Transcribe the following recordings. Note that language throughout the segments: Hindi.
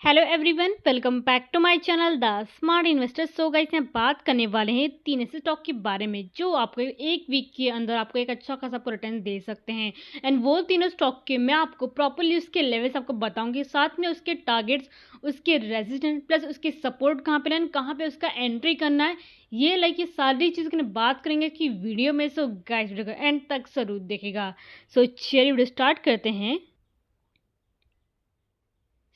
Hello everyone, welcome back to my channel the smart investor. So guys, यहाँ बात करने वाले हैं 3 ऐसे स्टॉक के बारे में जो आपको एक वीक के अंदर आपको एक अच्छा खासा आपको रिटर्न दे सकते हैं। एंड वो तीनों स्टॉक के मैं आपको प्रॉपरली उसके लेवल्स आपको बताऊंगी, साथ में उसके टारगेट्स, उसके रेजिस्टेंस प्लस उसकी सपोर्ट कहाँ पे एंड कहाँ पे उसका एंट्री करना है। ये सारी चीज़ की बात करेंगे कि वीडियो में। सो गाइस, वीडियो को एंड तक जरूर देखेगा। सो चलिए वीडियो स्टार्ट करते हैं।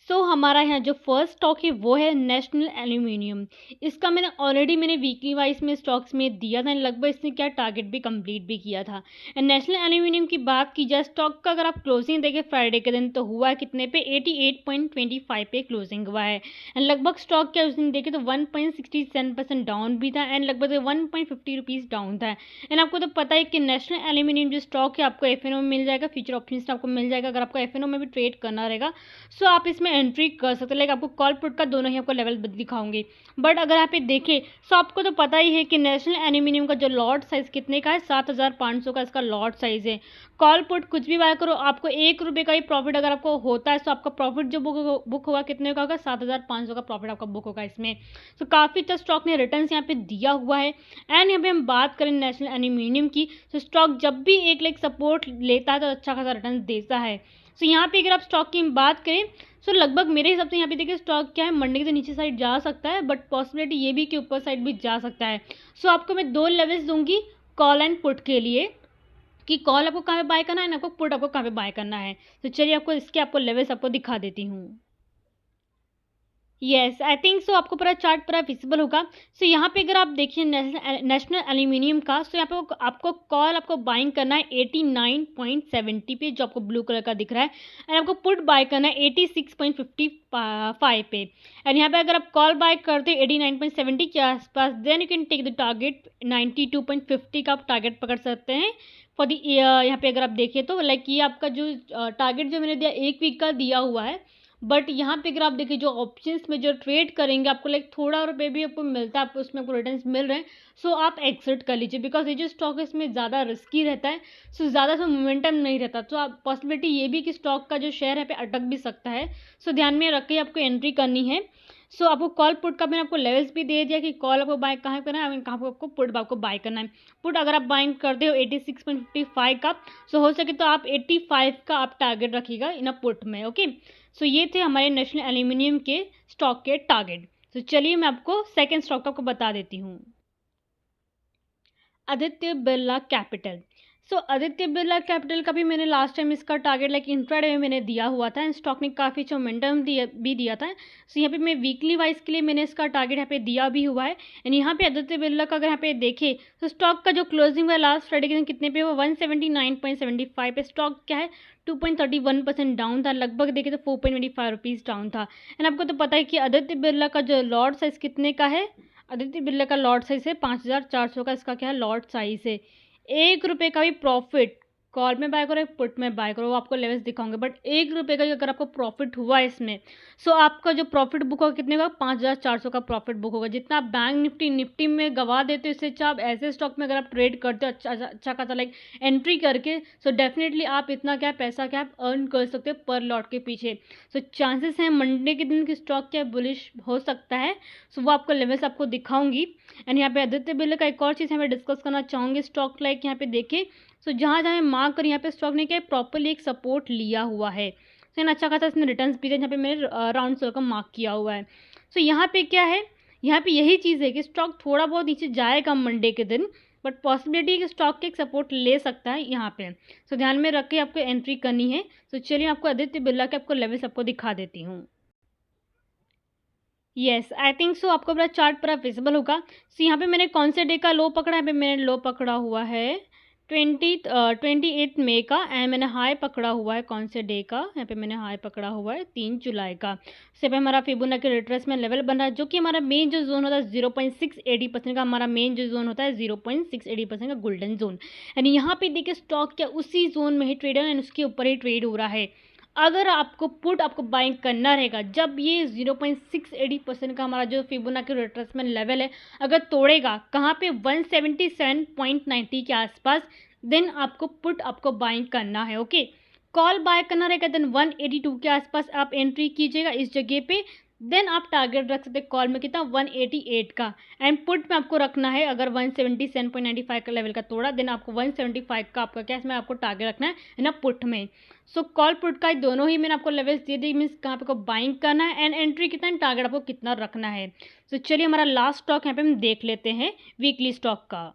हमारा यहाँ जो फर्स्ट स्टॉक है वो है नेशनल एल्यूमिनियम। इसका मैंने वीकली वाइज में स्टॉक्स में दिया था, लगभग इसने क्या टारगेट भी कंप्लीट भी किया था। एंड नेशनल एल्यूमिनियम की बात की जाए, स्टॉक का अगर आप क्लोजिंग देखें फ्राइडे के दिन तो हुआ है कितने पे, 88.25 पे क्लोजिंग हुआ है। एंड लगभग स्टॉक क्या उस दिन देखे तो 1.67% डाउन भी था एंड लगभग 1.50 रुपीज़ डाउन था। एंड आपको तो पता है कि नेशनल एल्यूमिनियम जो स्टॉक है आपको एफएनओ में मिल जाएगा, फ्यूचर ऑप्शन आपको मिल जाएगा। अगर आपको एफएनओ में भी ट्रेड करना रहेगा सो आप इसमें एंट्री कर सकते हैं। लाइक आपको कॉल पुट का दोनों ही आपको लेवल दिखाऊंगी। बट अगर यहाँ पे देखें सो आपको तो पता ही है कि नेशनल एल्यूमिनियम का जो लॉट साइज कितने का है, 7,500 का इसका लॉट साइज है। कॉल पुट कुछ भी बाय करो आपको 1 रुपये का ही प्रॉफिट अगर आपको होता है तो आपका प्रॉफिट जो बुक होगा कितने का होगा, 7,500 का प्रॉफिट आपका बुक होगा इसमें। तो काफ़ी अच्छा स्टॉक ने रिटर्न यहाँ पे दिया हुआ है। एंड यहाँ पे हम बात करें नेशनल एल्यूमिनियम की, तो स्टॉक जब भी एक लाइक सपोर्ट लेता है तो अच्छा खासा रिटर्न देता है। सो यहाँ पे अगर आप स्टॉक की बात करें सो लगभग मेरे हिसाब से यहाँ पे देखिए स्टॉक क्या है, मंडे के नीचे साइड जा सकता है, बट पॉसिबिलिटी ये भी कि ऊपर साइड भी जा सकता है। सो आपको मैं 2 लेवल्स दूंगी कॉल एंड पुट के लिए, कि कॉल आपको कहाँ पे बाय करना है ना आपको पुट आपको कहाँ पे बाय करना है। तो चलिए आपको इसके आपको लेवल्स आपको दिखा देती हूँ। येस, आई थिंक सो आपको पूरा चार्ट पूरा विजिबल होगा। सो यहाँ पे अगर आप देखिए नेशनल एल्यूमिनियम का, सो यहाँ पे आपको कॉल आपको बाइंग करना है 89.70 पे जो आपको ब्लू कलर का दिख रहा है। एंड आपको पुट बाय करना है 86.55 पे। एंड यहाँ पे अगर आप कॉल बाय करते हो 89.70 के आसपास, then you can take the target 92.50 का आप टारगेट पकड़ सकते हैं फॉर दी। यहाँ पे अगर आप देखिए तो लाइक ये आपका जो टारगेट जो मैंने दिया 1 वीक का दिया हुआ है। बट यहाँ पे अगर आप देखिए जो ऑप्शंस में जो ट्रेड करेंगे आपको लाइक थोड़ा रुपये भी आपको मिलता है, आपको उसमें आपको रिटर्न्स मिल रहे हैं। सो आप एक्सिट कर लीजिए, बिकॉज ये जो स्टॉक है इसमें ज़्यादा रिस्की रहता है। सो ज़्यादा सा मोमेंटम नहीं रहता, तो आप पॉसिबिलिटी ये भी कि स्टॉक का जो शेयर है पे अटक भी सकता है। सो ध्यान में रख के आपको एंट्री करनी है। सो आपको कॉल पुट का मैंने आपको लेवल्स भी दे दिया कि कॉल आपको बाय कहाँ करना है, कहाँ पर आपको पुट आपको बाय करना है। पुट अगर आप बाइंग करते हो 86.55 का, सो हो सके तो आप 85 का आप टारगेट रखिएगा इन अ पुट में। ओके, सो ये थे हमारे नेशनल एल्यूमिनियम के स्टॉक के टारगेट। तो चलिए मैं आपको सेकेंड स्टॉक आपको बता देती हूँ, आदित्य बिरला कैपिटल। आदित्य बिरला कैपिटल का भी मैंने लास्ट टाइम इसका टारगेट लाइक इंट्राडे में मैंने दिया हुआ था एंड स्टॉक ने काफ़ी अच्छा मोमेंटम भी दिया था। सो यहाँ पे मैं वीकली वाइज के लिए मैंने इसका टारगेट यहाँ पे दिया भी हुआ है। एंड यहाँ पे आदित्य बिरला का अगर यहाँ पे देखें तो स्टॉक का जो क्लोजिंग हुआ लास्ट फ्राइडे के दिन कितने पे हुआ, 179.75 पे। स्टॉक क्या है 2.31% डाउन था, लगभग देखें तो 4.25 रुपीज़ डाउन था। एंड आपको तो पता है कि आदित्य बिरला का जो लॉट साइज कितने का है, आदित्य बिरला का लॉट साइज है 5,400 का, इसका क्या है लॉट साइज है। 1 रुपये का भी प्रॉफिट कॉल में बाय करो पुट में बाय करो, वो आपको लेवल्स दिखाऊंगे। बट 1 रुपये का अगर आपको प्रॉफिट हुआ है इसमें, सो आपका जो प्रॉफिट बुक होगा कितने का, 5,400 का प्रॉफिट बुक होगा। जितना आप बैंक निफ्टी में गवा देते हो, इससे अच्छा आप ऐसे स्टॉक में अगर आप ट्रेड करते हो अच्छा खासा लाइक एंट्री करके, सो डेफिनेटली आप इतना क्या पैसा क्या आप अर्न कर सकते हो पर लॉट के पीछे। सो चांसेस हैं मंडे के दिन की स्टॉक क्या बुलिश हो सकता है। सो वो आपको लेवल्स आपको दिखाऊंगी। एंड यहाँ पे आदित्य बिरला का एक और चीज़ हमें डिस्कस करना चाहूँगी, स्टॉक लाइक यहाँ पे देखिए सो जहाँ जहाँ मार्क कर यहाँ पे स्टॉक ने क्या प्रॉपरली एक सपोर्ट लिया हुआ है। सो अच्छा खासा इसने रिटर्न्स भी दिया, यहाँ पे मैंने राउंड सोल का मार्क किया हुआ है। सो यहाँ पे क्या है, यहाँ पे यही चीज़ है कि स्टॉक थोड़ा बहुत नीचे जाएगा मंडे के दिन, बट पॉसिबिलिटी है कि स्टॉक के एक सपोर्ट ले सकता है यहाँ पे। सो ध्यान में रख के आपको एंट्री करनी है। सो चलिए आपको आदित्य बिरला के आपको लेवल्स आपको दिखा देती हूँ। येस, आई थिंक सो आपको पूरा चार्ट पूरा विजिबल होगा। सो यहाँ पे मैंने कौन से डे का लो पकड़ा है, यहाँ पे मैंने लो पकड़ा हुआ है 28 मई का। एंड मैंने हाई पकड़ा हुआ है कौन से डे का, यहाँ पे मैंने हाई पकड़ा हुआ है 3 जुलाई का। से पे हमारा फिबोनाची रिट्रेसमेंट लेवल बन रहा है, जो कि हमारा मेन जो जोन होता है 0.680% का, हमारा मेन जो जोन होता है 0.680% का गोल्डन जोन। यानी यहाँ पे देखिए स्टॉक क्या उसी जोन में ही ट्रेड है एंड उसके ऊपर ही ट्रेड हो रहा है। अगर आपको पुट आपको बाइंग करना रहेगा जब ये 0.680% का हमारा जो फिबोनाची रिट्रेसमेंट लेवल है अगर तोड़ेगा कहाँ पे 177.90 के आसपास, देन आपको पुट आपको बाइंग करना है। ओके, कॉल बाय करना रहेगा देन 182 के आसपास आप एंट्री कीजिएगा इस जगह पे। देन आप टारगेट रख सकते हैं कॉल में कितना 188 का, एंड पुट में आपको रखना है अगर 177.95 का लेवल का तोड़ा देन आपको 175 का आपका क्या इसमें आपको टारगेट रखना है ना पुट में। सो कॉल पुट का दोनों ही मैंने आपको लेवल्स दे दी, मीन्स कहाँ पे को बाइंग करना है एंड एंट्री कितना टारगेट आपको कितना रखना है। सो चलिए हमारा लास्ट स्टॉक यहाँ पे हम देख लेते हैं वीकली स्टॉक का,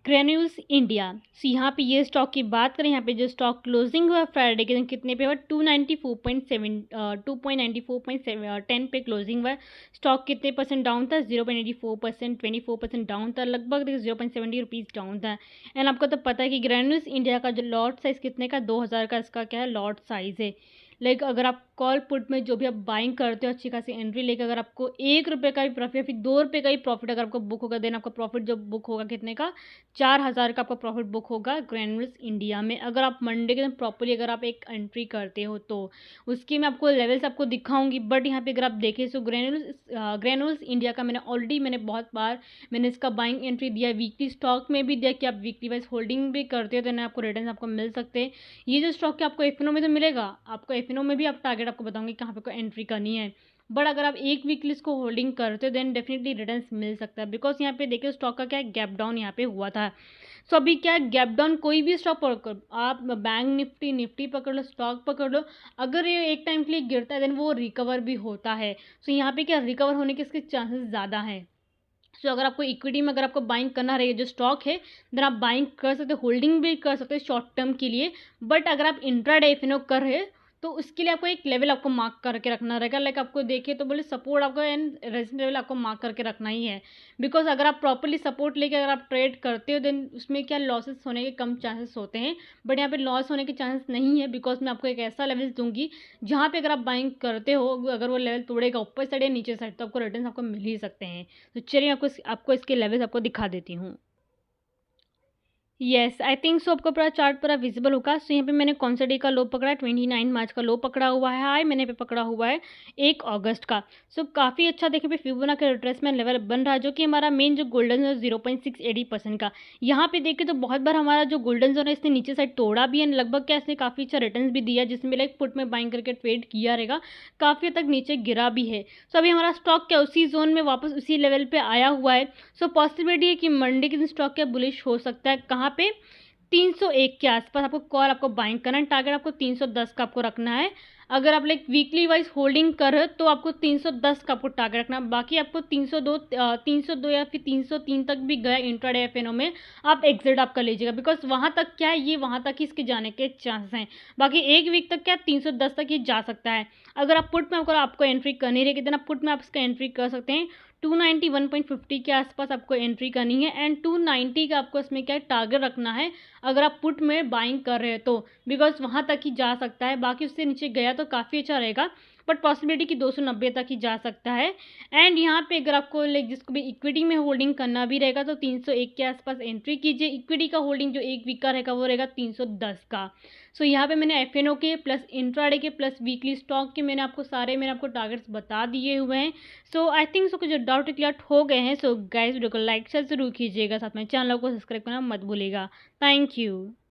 ग्रेन्यूल्स इंडिया। सो यहाँ पे ये स्टॉक की बात करें, यहाँ पे जो स्टॉक क्लोजिंग हुआ फ्राइडे के दिन कितने पे हुआ 294.10 पे क्लोजिंग हुआ। स्टॉक कितने परसेंट डाउन था 0.84%, 24% डाउन था, लगभग 0.70 रुपीज़ डाउन था। एंड आपको तो पता है कि ग्रेन्यूल्स इंडिया का जो लॉट साइज़ कितने का 2000 का इसका क्या है लॉट साइज़ है। लाइक अगर आप कॉल पुट में जो भी आप बाइंग करते हो अच्छी खासी एंट्री लेकर अगर आपको 1 रुपये का भी प्रॉफिट या फिर 2 रुपये का ही प्रॉफिट अगर आपको बुक होगा देन आपका प्रॉफिट जो बुक होगा कितने का 4000 का आपका प्रॉफिट बुक होगा ग्रेन्यूल्स इंडिया में। अगर आप मंडे के दिन प्रॉपरली अगर आप एक एंट्री करते हो तो उसकी मैं आपको लेवल्स आपको दिखाऊंगी। बट यहाँ पे अगर आप देखें तो ग्रेन्यूल्स इंडिया का मैंने बहुत बार मैंने इसका बाइंग एंट्री दिया, वीकली स्टॉक में भी दिया कि आप वीकली वाइज होल्डिंग भी करते हो तो आपको रिटर्न आपको मिल सकते हैं। ये जो स्टॉक है आपको एफएनओ में तो मिलेगा, आपको एफएनओ में भी आप टारगेट आपको बताऊंगी कहाँ पे को एंट्री करनी है। बट अगर आप एक वीकली इसको होल्डिंग करते हो देन डेफिनेटली रिटर्न्स मिल सकता है, बिकॉज यहाँ पे देखिए स्टॉक का क्या है गैप डाउन यहाँ पे हुआ था। सो अभी क्या है गैप डाउन कोई भी स्टॉक पकड़ आप बैंक निफ्टी पकड़ लो स्टॉक पकड़ लो, अगर ये एक टाइम के लिए गिरता है देन वो रिकवर भी होता है। सो यहाँ पे क्या रिकवर होने के इसके चांसेस ज़्यादा हैं। सो अगर आपको इक्विटी में अगर आपको बाइंग करना रहे जो स्टॉक है देन आप बाइंग कर सकते हो, होल्डिंग भी कर सकते हो शॉर्ट टर्म के लिए। बट अगर आप इंट्राडे एफएनओ कर रहे हैं तो उसके लिए आपको एक लेवल आपको मार्क करके रखना रहेगा। लाइक आपको देखिए तो बोले सपोर्ट आपको एंड रेजिस्टेंस लेवल आपको मार्क करके रखना ही है, बिकॉज अगर आप प्रॉपरली सपोर्ट लेके अगर आप ट्रेड करते हो देन उसमें क्या लॉसेस होने के कम चांसेस होते हैं। बट यहाँ पे लॉस होने के चांसेस नहीं है, बिकॉज मैं आपको एक ऐसा लेवल दूंगी जहाँ पे अगर आप बाइंग करते हो अगर वो लेवल तोड़ेगा ऊपर साइड या नीचे साइड तो आपको रिटर्न आपको मिल ही सकते हैं। तो चलिए आपको इसके लेवल्स आपको दिखा देती हूँ। येस आई थिंक सो आपको पूरा चार्ट पूरा विजिबल होगा। सो यहाँ पे मैंने कौन सा डे का लो पकड़ा है 29 मार्च का लो पकड़ा हुआ है, हाई मैंने पे पकड़ा हुआ है 1 अगस्त का। सो काफ़ी अच्छा देखिए पे फिबोनाची का रिट्रेसमेंट लेवल बन रहा है जो कि हमारा मेन जो गोल्डन जोन 0.680% का। यहाँ पे देखें तो बहुत बार हमारा जो गोल्डन जोन है इसने नीचे साइड तोड़ा भी है, लगभग क्या इसने काफ़ी अच्छा रिटर्न भी दिया जिसमें लाइक पुट में बाइंग करके ट्रेड किया रहेगा, काफ़ी हद तक नीचे गिरा भी है। सो अभी हमारा स्टॉक क्या उसी जोन में वापस उसी लेवल पर आया हुआ है। सो पॉसिबिलिटी है कि मंडे के दिन स्टॉक क्या बुलिश हो सकता है, कहाँ पे 301 के आसपास आपको कॉल आपको बाइंग करना है, टारगेट आपको 310 का आपको रखना है। अगर आप लाइक वीकली वाइज होल्डिंग कर रहे हो तो आपको 310 का आपको टारगेट रखना है। बाकी आपको 302 या फिर 303 तक भी गया इंट्राडे एफएनओ में आप एग्जिट आप कर लीजिएगा, बिकॉज वहाँ तक क्या है ये वहाँ तक ही इसके जाने के चांसेस हैं। बाकी एक वीक तक क्या 310 तक ये जा सकता है। अगर आप पुट में आपको एंट्री करनी रहेगी देन आप पुट में आप इसका एंट्री कर सकते हैं 291.50 के आसपास आपको एंट्री करनी है एंड 290 का आपको इसमें क्या टारगेट रखना है अगर आप पुट में बाइंग कर रहे हो तो, बिकॉज वहाँ तक ही जा सकता है। बाकी उससे नीचे गया तो काफ़ी अच्छा रहेगा बट पॉसिबिलिटी की 290 तक ही जा सकता है। एंड यहाँ पे अगर आपको लाइक जिसको भी इक्विटी में होल्डिंग करना भी रहेगा तो 301 के आसपास एंट्री कीजिए। इक्विटी का होल्डिंग जो एक वीक का रहेगा वो रहेगा 310 का। सो यहाँ पे मैंने एफएनओ के प्लस इंट्राडे के प्लस वीकली स्टॉक के मैंने आपको टारगेट्स बता दिए हुए हैं। सो आई थिंक सो कुछ डाउट क्लियर हो गए हैं। सो गाइस वीडियो को लाइक शेयर जरूर कीजिएगा, साथ में चैनल को सब्सक्राइब करना मत भूलिएगा। Thank you.